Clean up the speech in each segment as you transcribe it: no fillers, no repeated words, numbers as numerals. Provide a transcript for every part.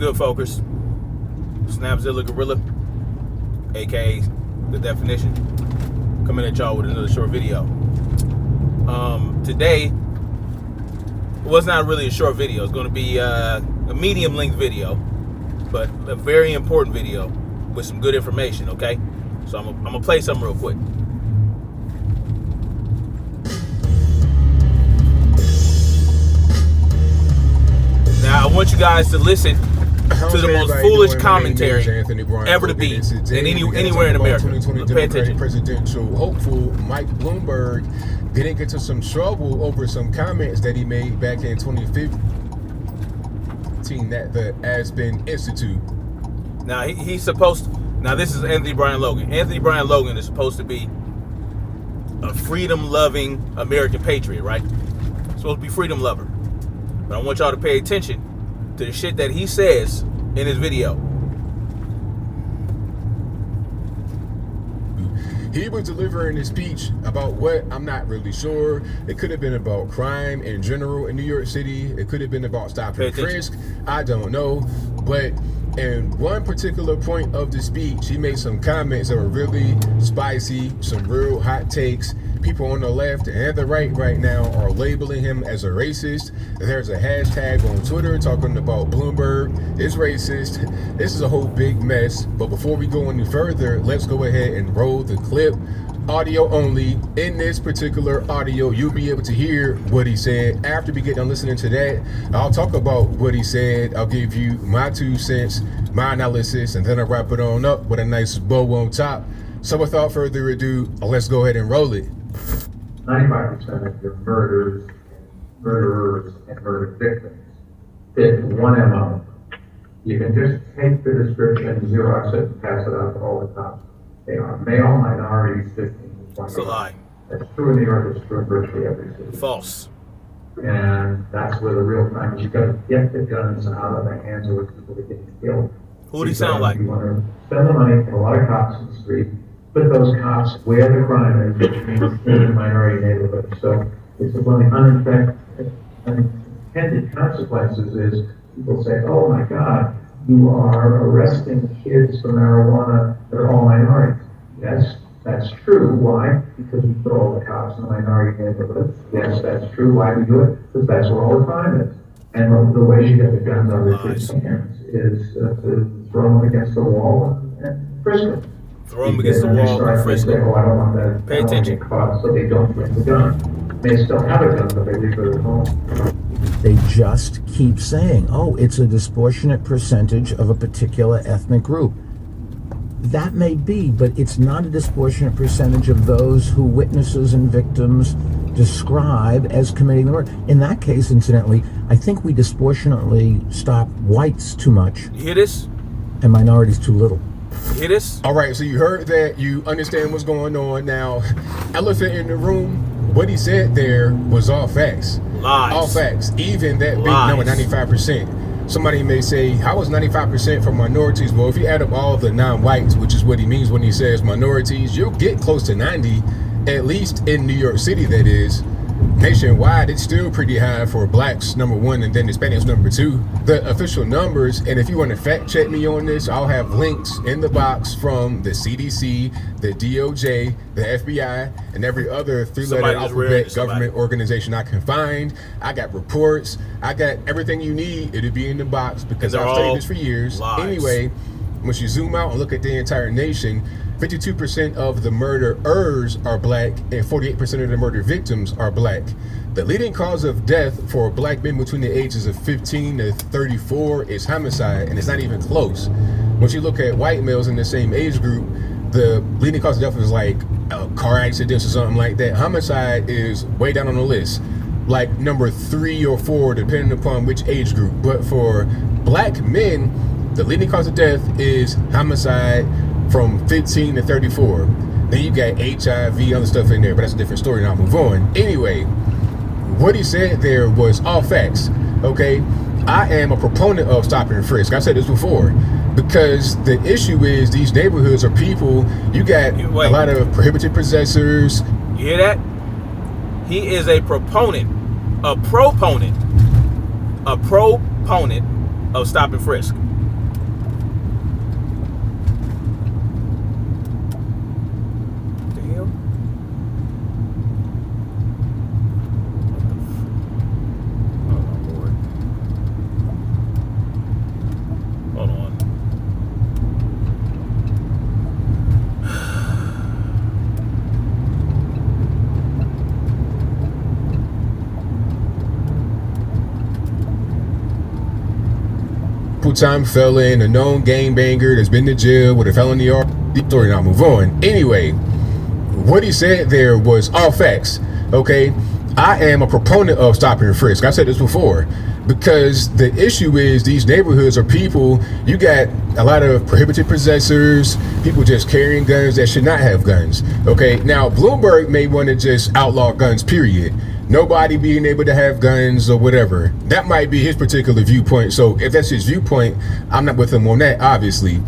good, folkers? Snapzilla Gorilla, aka The Definition, coming at y'all with another short video. Today was not really a short video. It's going to be a medium length video, but a very important video with some good information, okay? So I'm gonna play something real quick. Now I want you guys to listen to the most foolish commentary ever to be anywhere in America. Pay attention. Presidential hopeful Mike Bloomberg didn't get into some trouble over some comments that he made back in 2015 at the Aspen Institute. Now he's supposed to, now this is Anthony Brian Logan. Anthony Brian Logan is supposed to be a freedom-loving American patriot, right? Supposed to be freedom lover. But I want y'all to pay attention to the shit that he says in his video. He was delivering his speech about what, I'm not really sure. It could have been about crime in general in New York City. It could have been about stop and frisk. I don't know. But in one particular point of the speech, he made some comments that were really spicy, some real hot takes. People on the left and the right now are labeling him as a racist. There's a hashtag on Twitter talking about Bloomberg is racist. This is a whole big mess. But before we go any further, let's go ahead and roll the clip. Audio only. In this particular audio, you'll be able to hear what he said. After we get done listening to that, I'll talk about what he said. I'll give you my 2 cents, my analysis, and then I'll wrap it on up with a nice bow on top. So without further ado, let's go ahead and roll it. 95% of your murderers, and murder victims fit one MO. You can just take the description, Xerox it, and pass it out to all the cops. They are male, minorities, 15 to 20. It's a lie. That's true in New York, it's true in virtually every city. False. And that's where the real crime is. You've got to get the guns out of the hands of the people that get killed. Who would he sound like? You want to spend the money, put a lot of cops in the street, put those cops where the crime is, which means in minority neighborhoods. So it's one of the unintended consequences is people say, oh my God, you are arresting kids for marijuana that are all minorities. Yes, that's true. Why? Because we put all the cops in the minority neighborhoods. Yes, that's true. Why do we do it? Because that's where all the crime is. And the way you get the guns out of the kids' hands is to throw them against the wall and frisk them. Throw them against the wall and frisk them. Oh, I don't want that. Pay attention. So they don't bring the gun. They still have a gun, but they leave it at home. They just keep saying, oh, it's a disproportionate percentage of a particular ethnic group. That may be, but it's not a disproportionate percentage of those who witnesses and victims describe as committing the murder. In that case, incidentally, I think we disproportionately stop whites too much. You hear this? And minorities too little. You hear this? All right, so you heard that. You understand what's going on. Now, elephant in the room, what he said there was all facts. Lies. All facts. Even that big number, 95%. Somebody may say, how is 95% for minorities? Well, if you add up all the non-whites, which is what he means when he says minorities, you'll get close to 90, at least in New York City, that is. Nationwide, it's still pretty high for blacks, number 1, and then Hispanics, number 2. The official numbers, and if you want to fact check me on this, I'll have links in the box from the CDC, the DOJ, the FBI, and every other 3-letter alphabet government organization I can find. I got reports. I got everything you need. It'll be in the box because I've studied this for years. Lies. Anyway, once you zoom out and look at the entire nation, 52% of the murderers are black and 48% of the murder victims are black. The leading cause of death for black men between the ages of 15 to 34 is homicide, and it's not even close. Once you look at white males in the same age group, the leading cause of death is like car accidents or something like that. Homicide is way down on the list, like number 3 or 4, depending upon which age group. But for black men, the leading cause of death is homicide from 15 to 34. Then you got HIV, other stuff in there, but that's a different story, and I'll move on. Anyway, what he said there was all facts, okay? I am a proponent of stop and frisk. I said this before, because the issue is these neighborhoods are people, you got a lot of prohibited possessors. You hear that? He is a proponent of stop and frisk. multiple-time felon, a known gangbanger that's been to jail with a felony or story. Now move on. Anyway, what he said there was all facts. Okay, I am a proponent of stop and frisk. I've said this before, because the issue is these neighborhoods are people, you got a lot of prohibited possessors, people just carrying guns that should not have guns. Okay, now Bloomberg may want to just outlaw guns, period. Nobody being able to have guns or whatever. That might be his particular viewpoint. So if that's his viewpoint, I'm not with him on that, obviously.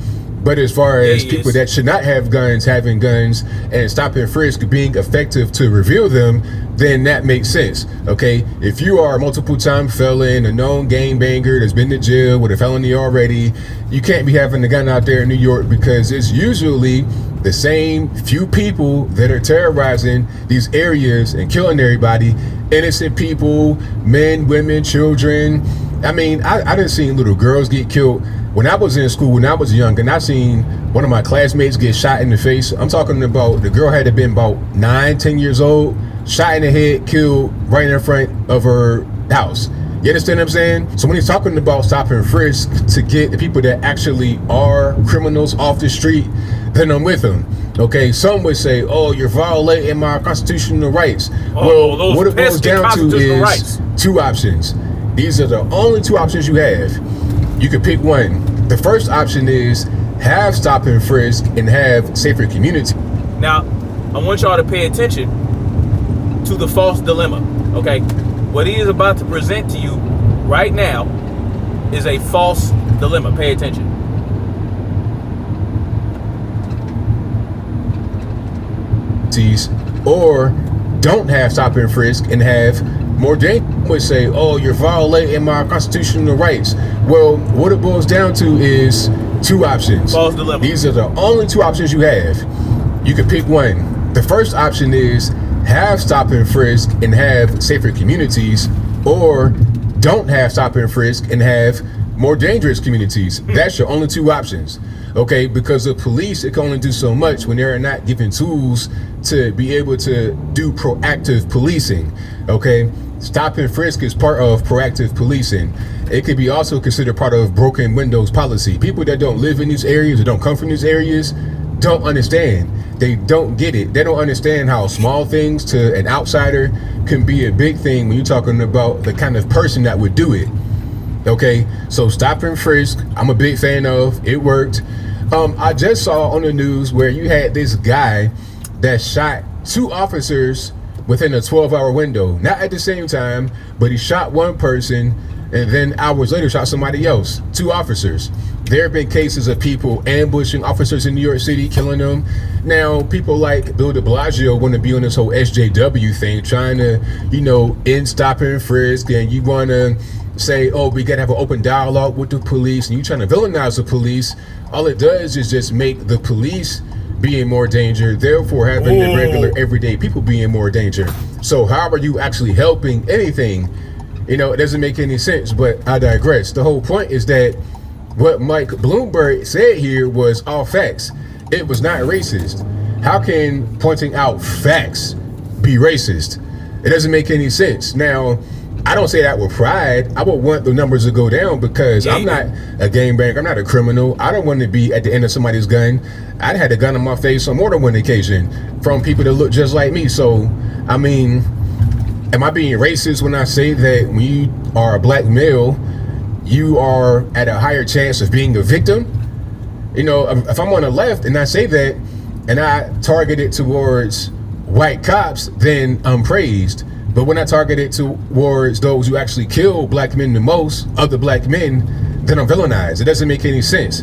But as far as people that should not have guns having guns and stop and frisk being effective to reveal them, then that makes sense. Okay, if you are a multiple-time felon, a known gangbanger that's been to jail with a felony already, you can't be having a gun out there in New York, because it's usually the same few people that are terrorizing these areas and killing everybody, innocent people, men, women, children. I mean, I done seen little girls get killed when I was in school, when I was young, and I seen one of my classmates get shot in the face. I'm talking about the girl had to been about 9-10 years old, shot in the head, killed right in front of her house. You understand what I'm saying? So when he's talking about stop and frisk to get the people that actually are criminals off the street, then I'm with him. Okay, some would say, oh, you're violating my constitutional rights. Oh, well, what it boils down to is two options. These are the only two options you have. You can pick one. The first option is have stop and frisk and have safer community. Now, I want y'all to pay attention to the false dilemma, okay? What he is about to present to you right now is a false dilemma. Pay attention. Or don't have stop and frisk and have more danger. Would say, oh, you're violating my constitutional rights. Well, what it boils down to is two options. False dilemma. These are the only two options you have. You can pick one. The first option is have stop and frisk and have safer communities, or don't have stop and frisk and have more dangerous communities. That's your only two options. Okay, because the police, it can only do so much when they're not given tools to be able to do proactive policing. Okay, stop and frisk is part of proactive policing. It could be also considered part of broken windows policy. People that don't live in these areas or don't come from these areas don't understand. They don't get it. They don't understand how small things to an outsider can be a big thing when you're talking about the kind of person that would do it. Okay, so stop and frisk, I'm a big fan of. It worked. I just saw on the news where you had this guy that shot two officers within a 12-hour window. Not at the same time, but he shot one person and then hours later shot somebody else. Two officers. There have been cases of people ambushing officers in New York City, killing them. Now, people like Bill de Blasio want to be on this whole SJW thing, trying to, end stop and frisk, and you want to say, oh, we got to have an open dialogue with the police, and you trying to villainize the police. All it does is just make the police be in more danger, therefore having the regular everyday people be in more danger. So how are you actually helping anything? It doesn't make any sense, but I digress. The whole point is that what Mike Bloomberg said here was all facts. It was not racist. How can pointing out facts be racist? It doesn't make any sense. Now, I don't say that with pride. I would want the numbers to go down because I'm not a gangbanger. I'm not a criminal. I don't want to be at the end of somebody's gun. I had a gun on my face on more than one occasion from people that look just like me. So, I mean, am I being racist when I say that when you are a black male, you are at a higher chance of being a victim? If I'm on the left and I say that and I target it towards white cops, then I'm praised. But when I target it towards those who actually kill black men the most, other black men, then I'm villainized. It doesn't make any sense.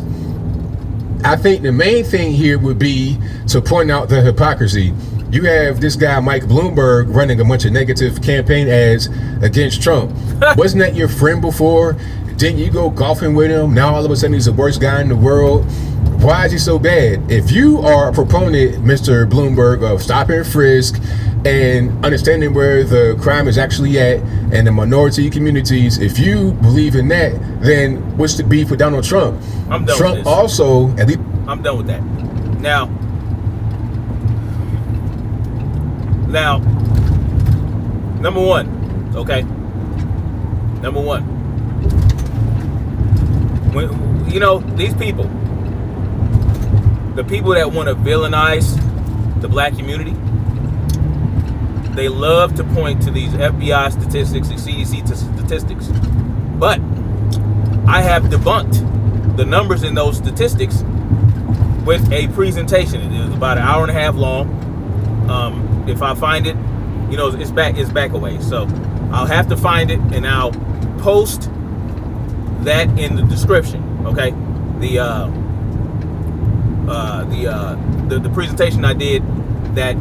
I think the main thing here would be to point out the hypocrisy. You have this guy, Mike Bloomberg, running a bunch of negative campaign ads against Trump. Wasn't that your friend before? Didn't you go golfing with him? Now all of a sudden he's the worst guy in the world. Why is he so bad? If you are a proponent, Mr. Bloomberg, of stop and frisk and understanding where the crime is actually at and the minority communities, if you believe in that, then what's the beef with Donald Trump? I'm done Trump with this. also, at least I'm done with that. Now, number one, okay? Number one, when these people, the people that want to villainize the black community, they love to point to these FBI statistics and CDC statistics. But I have debunked the numbers in those statistics with a presentation. It was about an hour and a half long. If I find it, it's back away. So I'll have to find it, and I'll post that in the description. Okay, the presentation I did that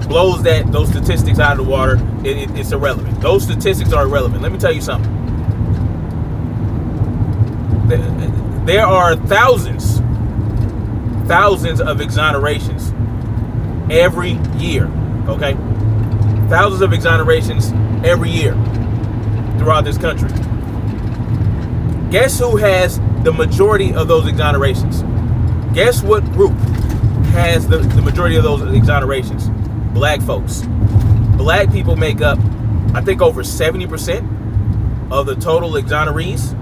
blows those statistics out of the water. It's irrelevant. Those statistics are irrelevant. Let me tell you something. There are thousands of exonerations every year. Okay, thousands of exonerations every year throughout this country. Guess who has the majority of those exonerations? Guess what group has the majority of those exonerations? Black folks. Black people make up, I think, over 70% of the total exonerees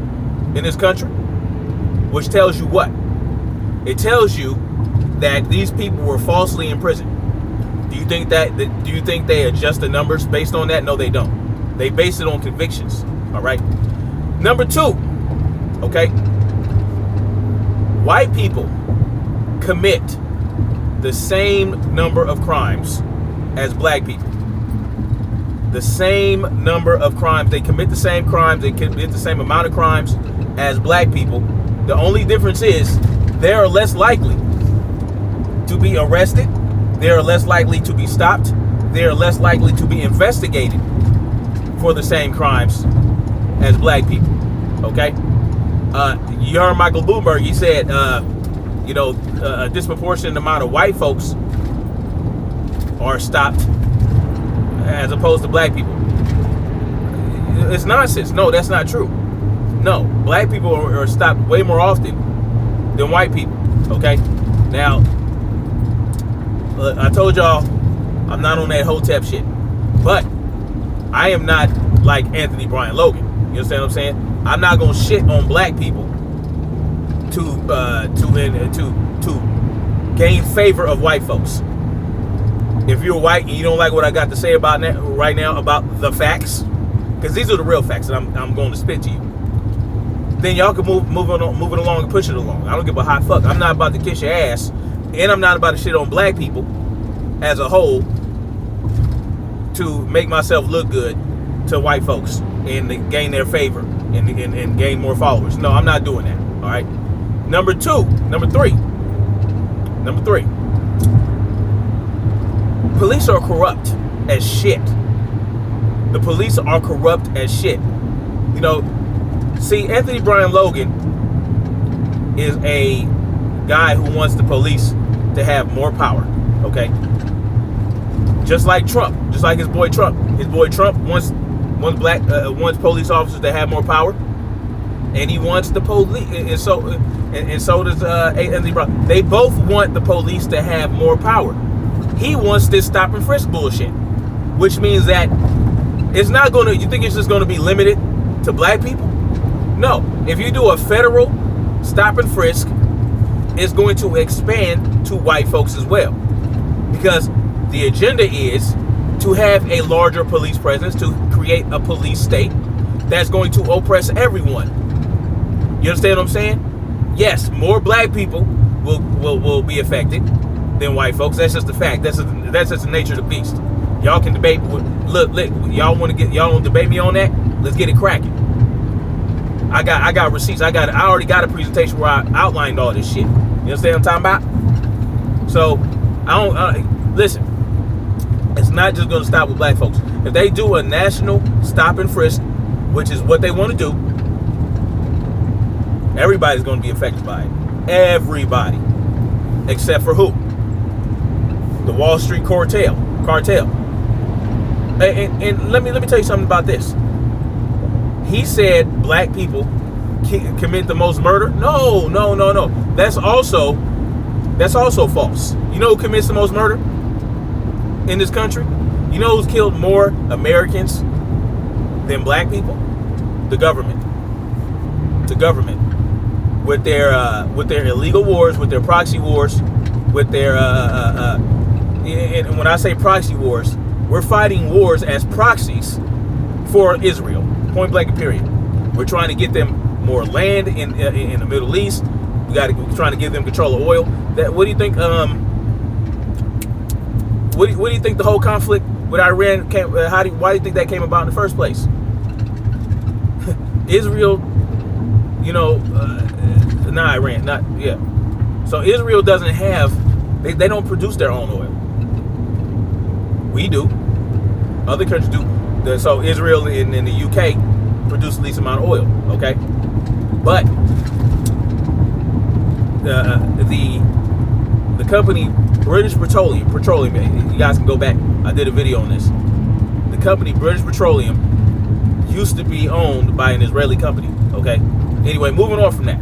in this country, which tells you what? It tells you that these people were falsely imprisoned. Do you think they adjust the numbers based on that? No, they don't. They base it on convictions. All right. Number two, okay, white people commit the same number of crimes as black people. The same number of crimes. They commit the same crimes. They commit the same amount of crimes as black people. The only difference is they are less likely to be arrested. They are less likely to be stopped. They are less likely to be investigated for the same crimes as black people. Okay? You heard Michael Bloomberg. He said, a disproportionate amount of white folks are stopped as opposed to black people. It's nonsense. No, that's not true. No, black people are stopped way more often than white people. Okay? Now, I told y'all I'm not on that Hotep shit, but I am not like Anthony Brian Logan. You understand what I'm saying? I'm not gonna shit on black people to gain favor of white folks. If you're white and you don't like what I got to say about that right now about the facts, because these are the real facts that I'm going to spit to you, then y'all can move it along and push it along. I don't give a hot fuck. I'm not about to kiss your ass, and I'm not about to shit on black people as a whole to make myself look good to white folks and to gain their favor and gain more followers. No, I'm not doing that. All right. Number three. Police are corrupt as shit. The police are corrupt as shit. See, Anthony Brian Logan is a guy who wants the police to have more power. Okay. Just like Trump, just like his boy Trump. His boy Trump wants police officers to have more power, and he wants the police, and so does Anthony Brown. They both want the police to have more power. He wants this stop and frisk bullshit, which means that it's not gonna. You think it's just gonna be limited to black people? No. If you do a federal stop and frisk, it's going to expand to white folks as well, because the agenda is to have a larger police presence, to create a police state that's going to oppress everyone. You understand what I'm saying? Yes, more black people will be affected than white folks. That's just a fact. That's just the nature of the beast. Y'all can debate. Look, y'all want to debate me on that? Let's get it cracking. I got receipts. I already got a presentation where I outlined all this shit. You understand what I'm talking about? So listen. It's not just going to stop with black folks. If they do a national stop and frisk, which is what they want to do, everybody's going to be affected by it. Everybody. Except for who? The Wall Street cartel. And let me tell you something about this. He said black people commit the most murder. No. That's also false. You know who commits the most murder in this country? You know who's killed more Americans than black people? The government. with their illegal wars, with their proxy wars, with their and when I say proxy wars, we're fighting wars as proxies for Israel, point blank period. We're trying to get them more land in the Middle East. We're trying to give them control of oil. What do you think? What do you think the whole conflict with Iran came? Why do you think that came about in the first place? Israel, not Iran, So Israel doesn't have, they don't produce their own oil. We do. Other countries do. So Israel and the UK produce the least amount of oil. Okay, but the company British Petroleum, you guys can go back. I did a video on this. The company British Petroleum used to be owned by an Israeli company. Okay. Anyway, moving on from that.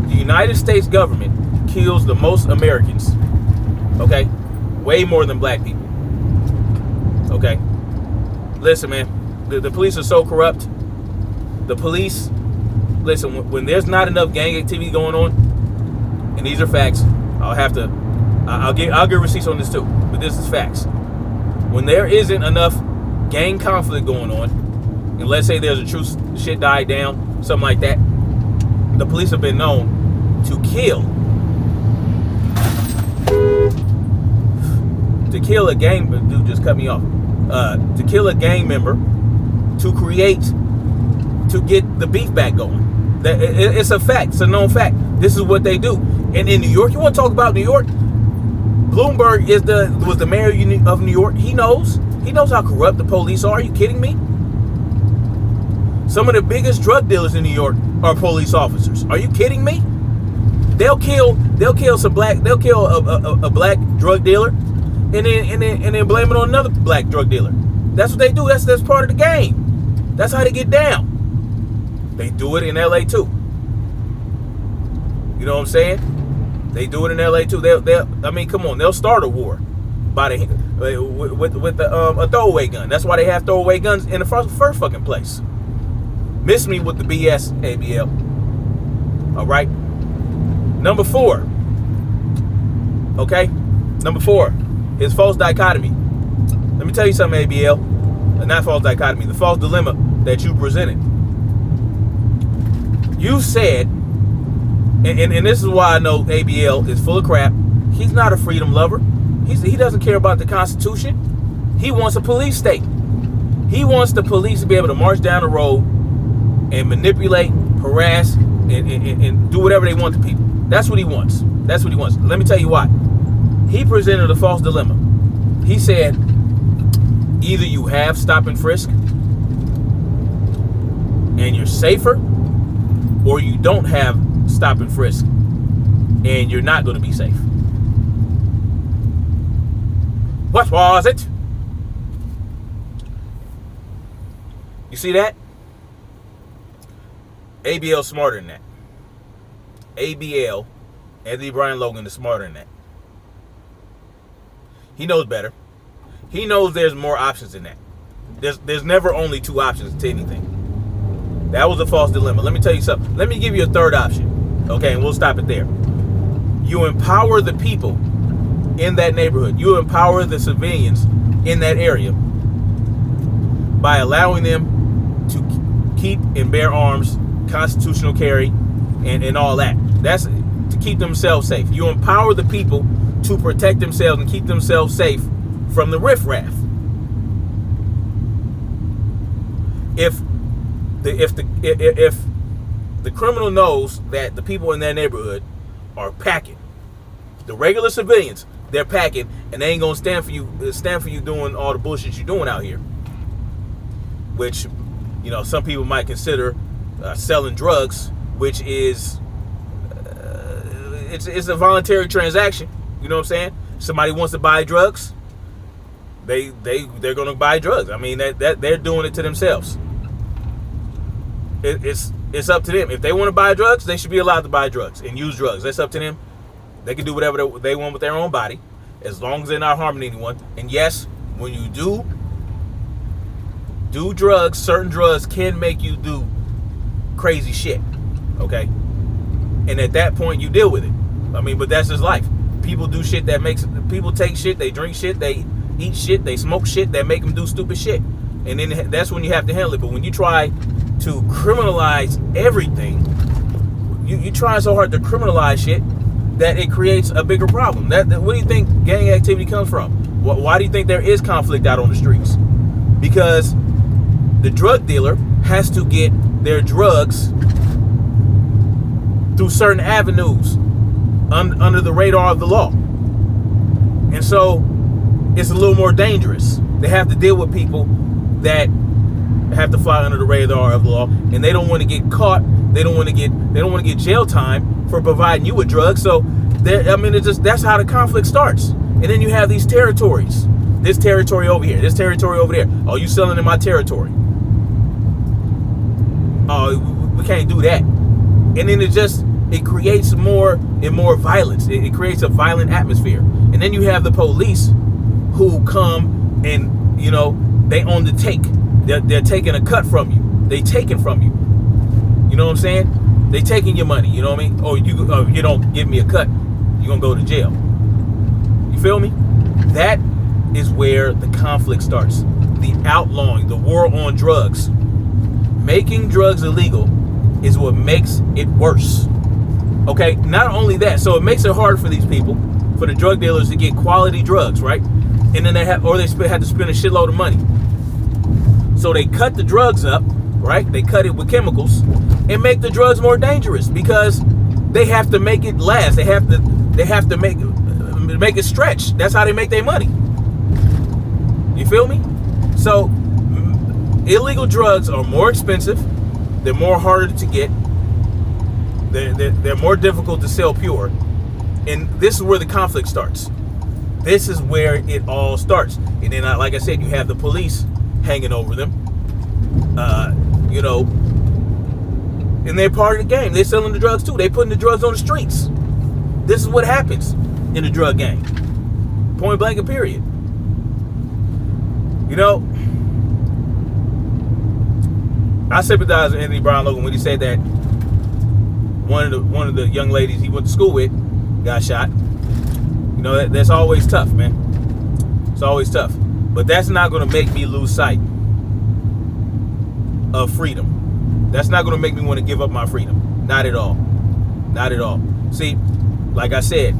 The United States government kills the most Americans. Okay, way more than black people. Okay. Listen, man. The police are so corrupt. The police. Listen, when there's not enough gang activity going on, and these are facts, I'll give receipts on this too, but this is facts. When there isn't enough gang conflict going on, and let's say there's a truce, shit died down, something like that, the police have been known to kill a gang. Dude just cut me off. To kill a gang member to get the beef back going. It's a fact. It's a known fact. This is what they do. And in New York, you want to talk about New York? Bloomberg was the mayor of New York. He knows how corrupt the police are. Are you kidding me? Some of the biggest drug dealers in New York are police officers. Are you kidding me? They'll kill a black drug dealer and then blame it on another black drug dealer. That's what they do. That's part of the game. That's how they get down. They do it in LA too. You know what I'm saying? They do it in LA too. Come on, they'll start a war with a throwaway gun. That's why they have throwaway guns in the first fucking place. Miss me with the BS, ABL. All right. Number 4. Okay. Number 4 is false dichotomy. Let me tell you something, ABL. Not false dichotomy. The false dilemma that you presented. You said, and this is why I know ABL is full of crap. He's not a freedom lover. He doesn't care about the Constitution. He wants a police state. He wants the police to be able to march down the road and manipulate, harass, and do whatever they want to people. That's what he wants. Let me tell you why. He presented a false dilemma. He said, either you have stop and frisk and you're safer, or you don't have stop and frisk and you're not going to be safe. What was it? You see that? ABL smarter than that. ABL, Anthony Brian Logan, is smarter than that. He knows better. He knows there's more options than that. There's never only 2 options to anything. That was a false dilemma. Let me tell you something. Let me give you a third option. Okay, and we'll stop it there. You empower the people in that neighborhood. You empower the civilians in that area by allowing them to keep and bear arms, constitutional carry, and all that. That's to keep themselves safe. You empower the people to protect themselves and keep themselves safe from the riffraff. If the criminal knows that the people in that neighborhood are packing, the regular civilians, they're packing, and they ain't gonna stand for you doing all the bullshit you're doing out here, which, some people might consider selling drugs, which is it's a voluntary transaction. You know what I'm saying? Somebody wants to buy drugs, they're gonna buy drugs. I mean, that they're doing it to themselves. It's up to them. If they want to buy drugs, they should be allowed to buy drugs and use drugs. That's up to them. They can do whatever they want with their own body, as long as they're not harming anyone. And yes, when you do drugs, certain drugs can make you do crazy shit. Okay? And at that point, you deal with it. I mean, but that's just life. People do shit that makes people take shit, they drink shit, they eat shit, they smoke shit that make them do stupid shit. And then that's when you have to handle it. But when you try to criminalize everything, you try so hard to criminalize shit that it creates a bigger problem. That what do you think gang activity comes from? Why do you think there is conflict out on the streets? Because the drug dealer has to get their drugs through certain avenues under the radar of the law. And so it's a little more dangerous. They have to deal with people that have to fly under the radar of the law, and they don't want to get caught. They don't want to get jail time for providing you with drugs. So that's how the conflict starts. And then you have these territories. This territory over here, this territory over there. Oh, you selling in my territory. Oh, we can't do that. And then it creates more and more violence. It creates a violent atmosphere. And then you have the police who come and, they own the take. They're taking a cut from you. They taking from you. You know what I'm saying? They taking your money. You know what I mean? Oh, you don't give me a cut, you're going to go to jail. You feel me? That is where the conflict starts. The outlawing, the war on drugs. Making drugs illegal is what makes it worse. Okay, not only that, so it makes it hard for these people, for the drug dealers to get quality drugs, right? And then they have to spend a shitload of money. So they cut the drugs up, right? They cut it with chemicals and make the drugs more dangerous because they have to make it last. They have to make it stretch. That's how they make their money. You feel me? So illegal drugs are more expensive. They're more harder to get. They're more difficult to sell pure. And this is where the conflict starts. This is where it all starts. And then, like I said, you have the police hanging over them. And they're part of the game. They're selling the drugs too. They're putting the drugs on the streets. This is what happens in the drug game. Point blank and period. I sympathize with Anthony Brian Logan when he said that one of the young ladies he went to school with got shot. That's always tough, man. It's always tough. But that's not going to make me lose sight of freedom. That's not going to make me want to give up my freedom. Not at all. Not at all. See, like I said,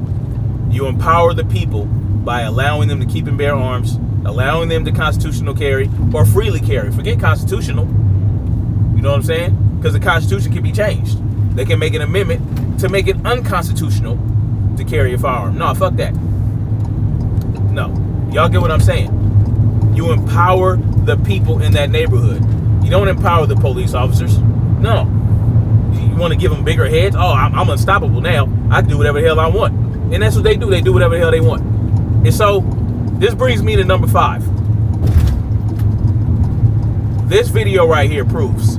you empower the people by allowing them to keep and bear arms, allowing them to constitutional carry or freely carry. Forget constitutional. You know what I'm saying? Because the Constitution can be changed. They can make an amendment to make it unconstitutional to carry a firearm. No, fuck that. No. Y'all get what I'm saying? You empower the people in that neighborhood. You don't empower the police officers. No. You want to give them bigger heads? Oh, I'm unstoppable now. I can do whatever the hell I want. And that's what they do. They do whatever the hell they want. And so, this brings me to number 5. This video right here proves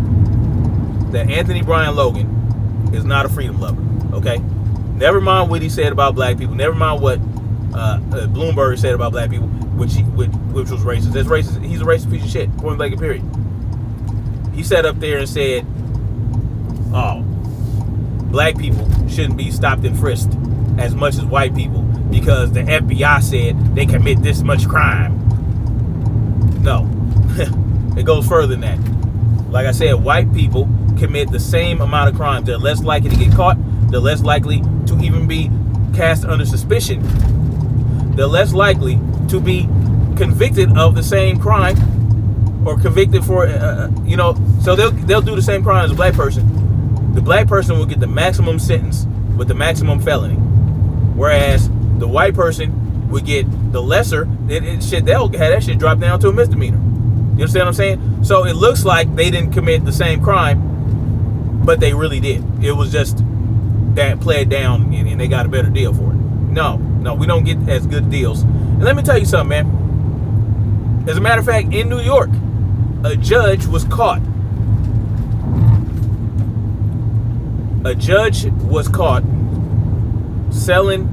that Anthony Brian Logan is not a freedom lover. Okay? Never mind what he said about black people. Never mind what Bloomberg said about black people, which was racist. That's racist. He's a racist piece of shit. Point blank and period. He sat up there and said, "Oh, black people shouldn't be stopped and frisked as much as white people because the FBI said they commit this much crime." No, it goes further than that. Like I said, white people commit the same amount of crimes. They're less likely to get caught. They're less likely to even be cast under suspicion. They're less likely to be convicted of the same crime or convicted for, so they'll do the same crime as a black person. The black person will get the maximum sentence with the maximum felony, whereas the white person would get the lesser. They'll have that shit drop down to a misdemeanor. You understand what I'm saying? So it looks like they didn't commit the same crime, but they really did. It was just that played down and they got a better deal for it. No, we don't get as good deals. And let me tell you something, man. As a matter of fact, in New York, a judge was caught. A judge was caught selling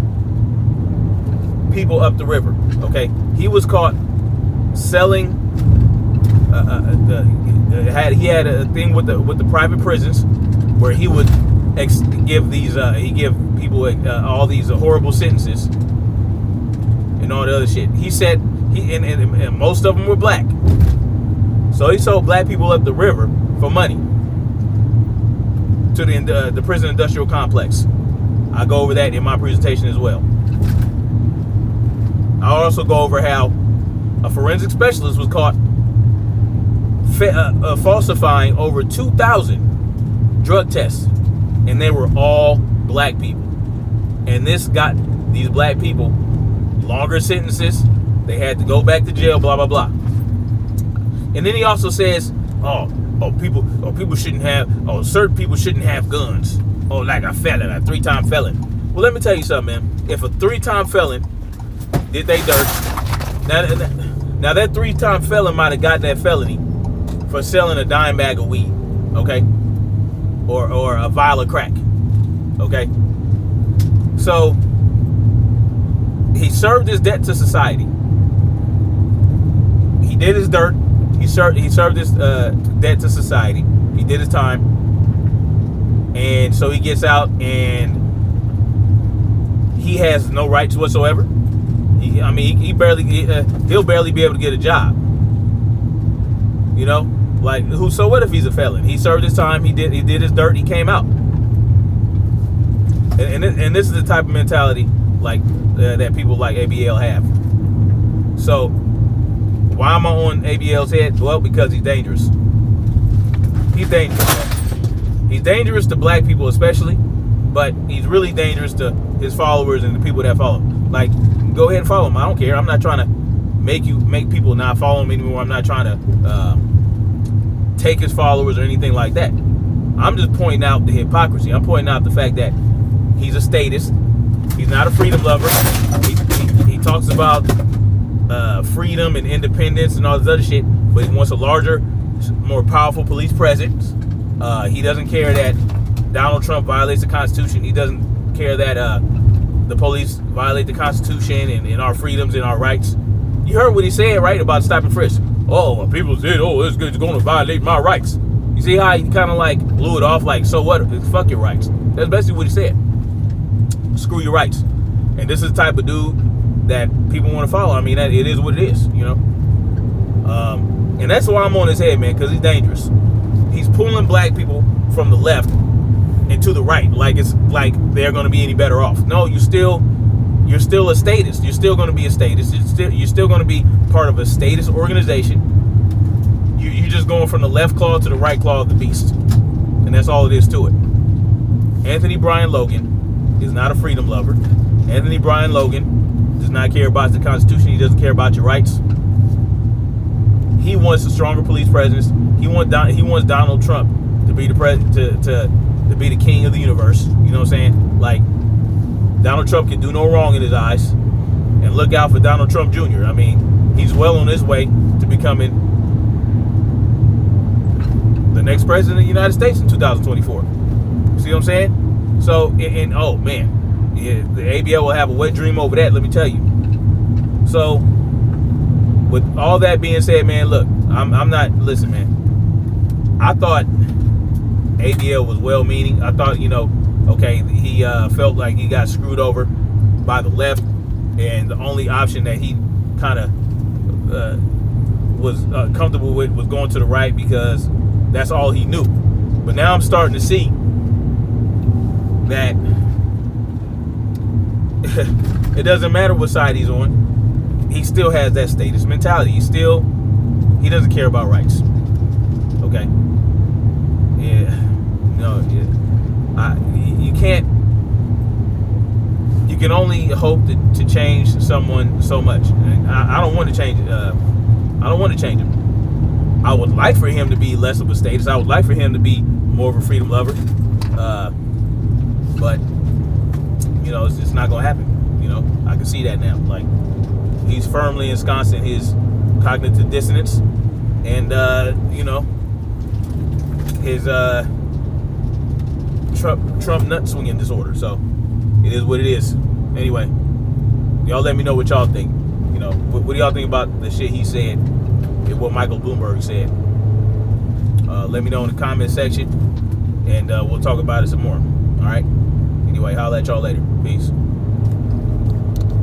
people up the river. Okay, he was caught selling. He had a thing with the private prisons where he would give people all these horrible sentences and all the other shit. He said and most of them were black. So he sold black people up the river for money to the prison industrial complex. I go over that in my presentation as well. I'll also go over how a forensic specialist was caught falsifying over 2,000 drug tests, and they were all black people. And this got these black people longer sentences. They had to go back to jail, blah blah blah. And then he also says, people shouldn't have, certain people shouldn't have guns. Like a felon, a 3-time felon. Well, let me tell you something, man. If a 3-time felon did they dirt, now that 3-time felon might have got that felony for selling a dime bag of weed, okay, or a vial of crack, okay. So he served his debt to society. He did his dirt. He served his debt to society. He did his time, and so he gets out, and he has no rights whatsoever. He'll barely be able to get a job. You know, like who? So what if he's a felon? He served his time. He did his dirt. He came out, and this is the type of mentality like that people like ABL have. So why am I on ABL's head? Well, because he's dangerous. He's dangerous, man. He's dangerous to black people especially, but he's really dangerous to his followers and the people that follow him. Like, go ahead and follow him. I don't care. I'm not trying to make people not follow him anymore. I'm not trying to take his followers or anything like that. I'm just pointing out the hypocrisy. I'm pointing out the fact that he's a statist. He's not a freedom lover. He talks about freedom and independence and all this other shit, but he wants a larger, more powerful police presence. He doesn't care that Donald Trump violates the Constitution. He doesn't care that the police violate the Constitution and our freedoms and our rights. You heard what he said, right, about stop and frisk. Oh, people said, it's going to violate my rights. You see how he kind of like blew it off, like, so what? Fuck your rights. That's basically what he said. Screw your rights. And this is the type of dude that people want to follow. I mean, it is what it is, you know. And that's why I'm on his head, man, because he's dangerous. He's pulling black people from the left and to the right, like it's like they're going to be any better off. No, you're still a statist. You're still going to be a statist. You're still going to be part of a statist organization. You're just going from the left claw to the right claw of the beast, and that's all it is to it. Anthony Brian Logan is not a freedom lover. Anthony Brian Logan does not care about the Constitution. He doesn't care about your rights. He wants a stronger police presence. He wants Donald Trump to be the president, to be the king of the universe. You know what I'm saying? Like, Donald Trump can do no wrong in his eyes. And look out for Donald Trump Jr. I mean, he's well on his way to becoming the next president of the United States in 2024. See what I'm saying? So, and oh man, yeah, the ABL will have a wet dream over that, let me tell you. So, with all that being said, man, look, I'm not, listen, man, I thought ABL was well-meaning. I thought, you know, okay, he felt like he got screwed over by the left, and the only option that he kind of was comfortable with was going to the right because that's all he knew. But now I'm starting to see that it doesn't matter what side he's on. He still has that statist mentality. He doesn't care about rights. Okay. Yeah. No. Yeah. You can't. You can only hope to change someone so much. And I don't want to change. I don't want to change him. I would like for him to be less of a statist. I would like for him to be more of a freedom lover. But you know, it's not gonna happen. You know, I can see that now. Like, he's firmly ensconced in his cognitive dissonance, and you know, his Trump nut swinging disorder. So it is what it is. Anyway, y'all let me know what y'all think. You know, what do y'all think about the shit he said and what Michael Bloomberg said? Let me know in the comment section, and we'll talk about it some more. All right. Anyway, holla at y'all later. Peace.